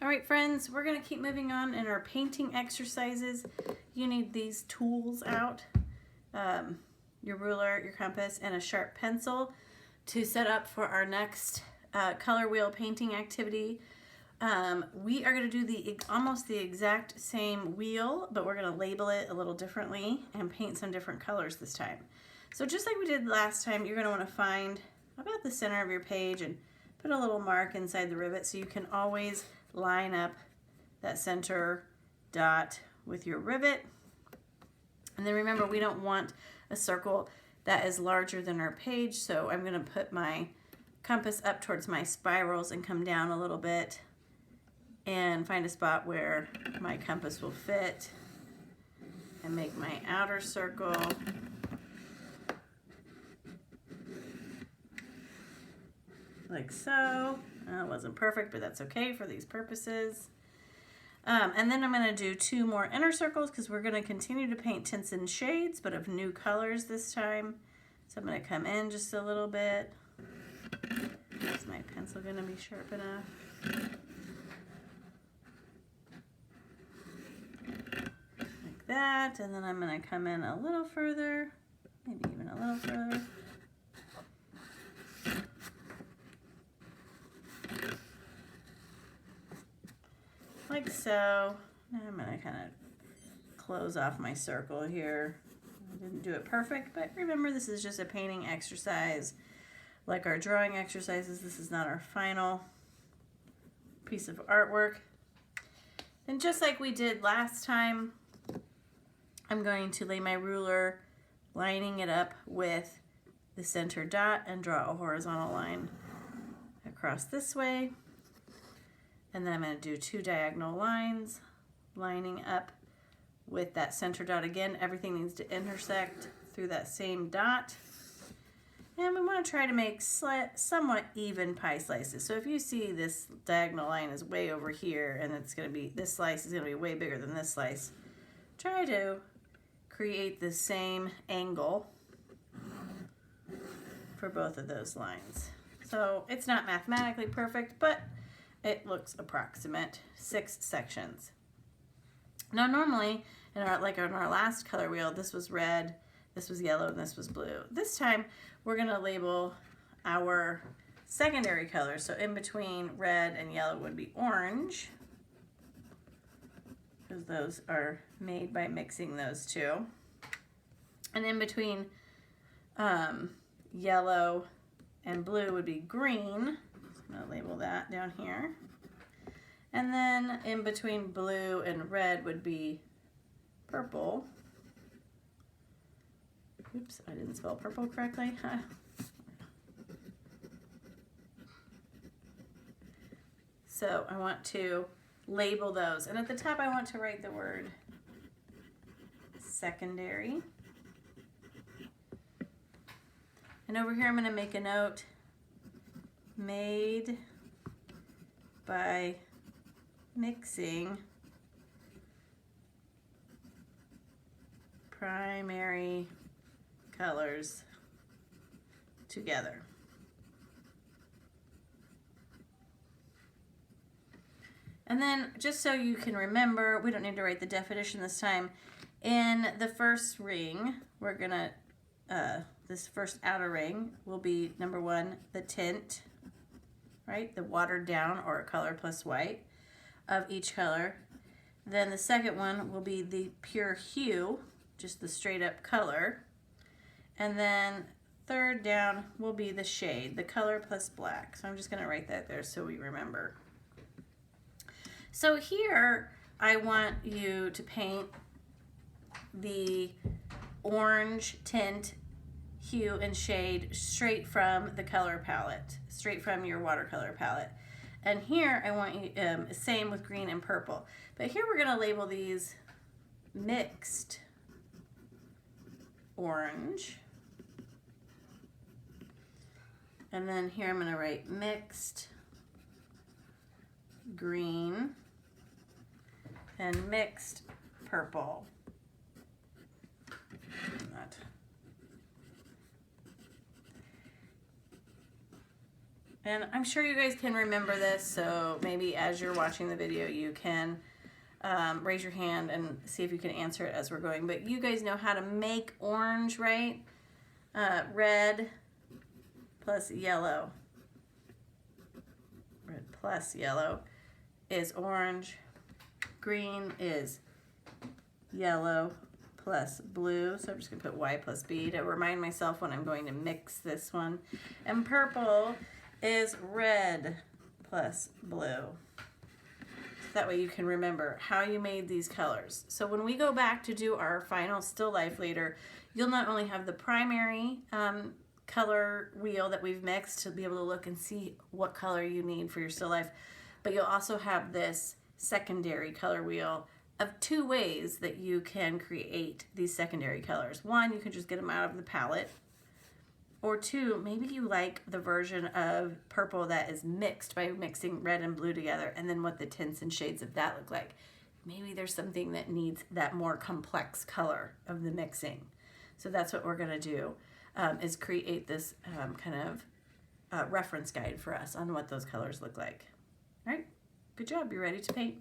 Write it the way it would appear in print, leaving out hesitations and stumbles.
All right, friends, we're gonna keep moving on in our painting exercises. You need these tools out, your ruler, your compass, and a sharp pencil to set up for our next color wheel painting activity. We are gonna do almost the exact same wheel, but we're gonna label it a little differently and paint some different colors this time. So just like we did last time, you're gonna wanna find about the center of your page and put a little mark inside the rivet so you can always line up that center dot with your rivet. And then remember, we don't want a circle that is larger than our page, so I'm going to put my compass up towards my spirals and come down a little bit and find a spot where my compass will fit and make my outer circle. Like so. It wasn't perfect, but that's okay for these purposes. And then I'm going to do 2 more inner circles because we're going to continue to paint tints and shades, but of new colors this time. So I'm going to come in just a little bit. Is my pencil going to be sharp enough? Like that. And then I'm going to come in a little further, maybe even a little further. Like so. Now I'm going to kind of close off my circle here. I didn't do it perfect, but remember, this is just a painting exercise. Like our drawing exercises, this is not our final piece of artwork. And just like we did last time, I'm going to lay my ruler, lining it up with the center dot, and draw a horizontal line across this way. And then I'm going to do 2 diagonal lines, lining up with that center dot again. Everything needs to intersect through that same dot. And we want to try to make somewhat even pie slices. So if you see this diagonal line is way over here, and it's going to be, this slice is going to be way bigger than this slice, try to create the same angle for both of those lines. So it's not mathematically perfect, but it looks approximate. 6 sections. Now normally, in our last color wheel, this was red, this was yellow, and this was blue. This time, we're going to label our secondary colors. So in between red and yellow would be orange, because those are made by mixing those 2. And in between yellow and blue would be green. I'm going to label that down here. And then in between blue and red would be purple. Oops, I didn't spell purple correctly. So I want to label those. And at the top I want to write the word secondary. And over here I'm going to make a note, made by mixing primary colors together. And then just so you can remember, we don't need to write the definition this time. In the first ring, we're gonna, this first outer ring will be number 1, the tint, right? The watered down or color plus white of each color. Then the second one will be the pure hue, just the straight up color. And then third down will be the shade, the color plus black. So I'm just going to write that there so we remember. So here I want you to paint the orange tint, hue, and shade straight from the color palette, straight from your watercolor palette. And here I want you, same with green and purple. But here we're going to label these mixed orange. And then here I'm going to write mixed green and mixed purple. And I'm sure you guys can remember this, so maybe as you're watching the video, you can raise your hand and see if you can answer it as we're going. But you guys know how to make orange, right? Red plus yellow. Red plus yellow is orange. Green is yellow plus blue. So I'm just going to put Y plus B to remind myself when I'm going to mix this one. And purple is red plus blue. That way you can remember how you made these colors. So when we go back to do our final still life later, you'll not only have the primary color wheel that we've mixed to be able to look and see what color you need for your still life, but you'll also have this secondary color wheel of 2 ways that you can create these secondary colors. 1, you can just get them out of the palette. Or 2, maybe you like the version of purple that is mixed by mixing red and blue together, and then what the tints and shades of that look like. Maybe there's something that needs that more complex color of the mixing. So that's what we're going to do, is create this kind of reference guide for us on what those colors look like. All right, good job. You ready to paint?